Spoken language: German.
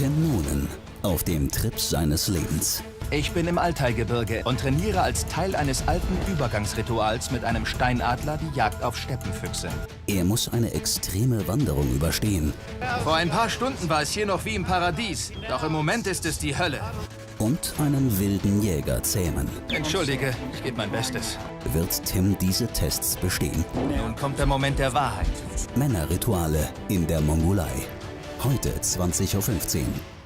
Tim Noonan auf dem Trip seines Lebens. Ich bin im Altaigebirge und trainiere als Teil eines alten Übergangsrituals mit einem Steinadler die Jagd auf Steppenfüchse. Er muss eine extreme Wanderung überstehen. Vor ein paar Stunden war es hier noch wie im Paradies, doch im Moment ist es die Hölle. Und einen wilden Jäger zähmen. Entschuldige, ich gebe mein Bestes. Wird Tim diese Tests bestehen? Nun kommt der Moment der Wahrheit. Männerrituale in der Mongolei. Heute 20:15 Uhr.